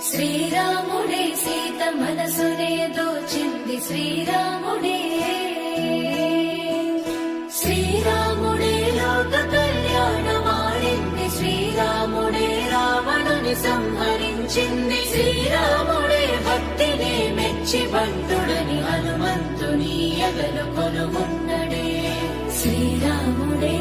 శ్రీరాముడే సీత మనసునే దోచింది శ్రీరాముడే, శ్రీరాముడే లోక కళ్యాణమాడింది, శ్రీరాముడే రావణుని సంహరించింది, శ్రీరాముడే భక్తిని మెచ్చి బంటుడని హనుమంతుని ఎగలు కొలుమున్నడే శ్రీరాముడే.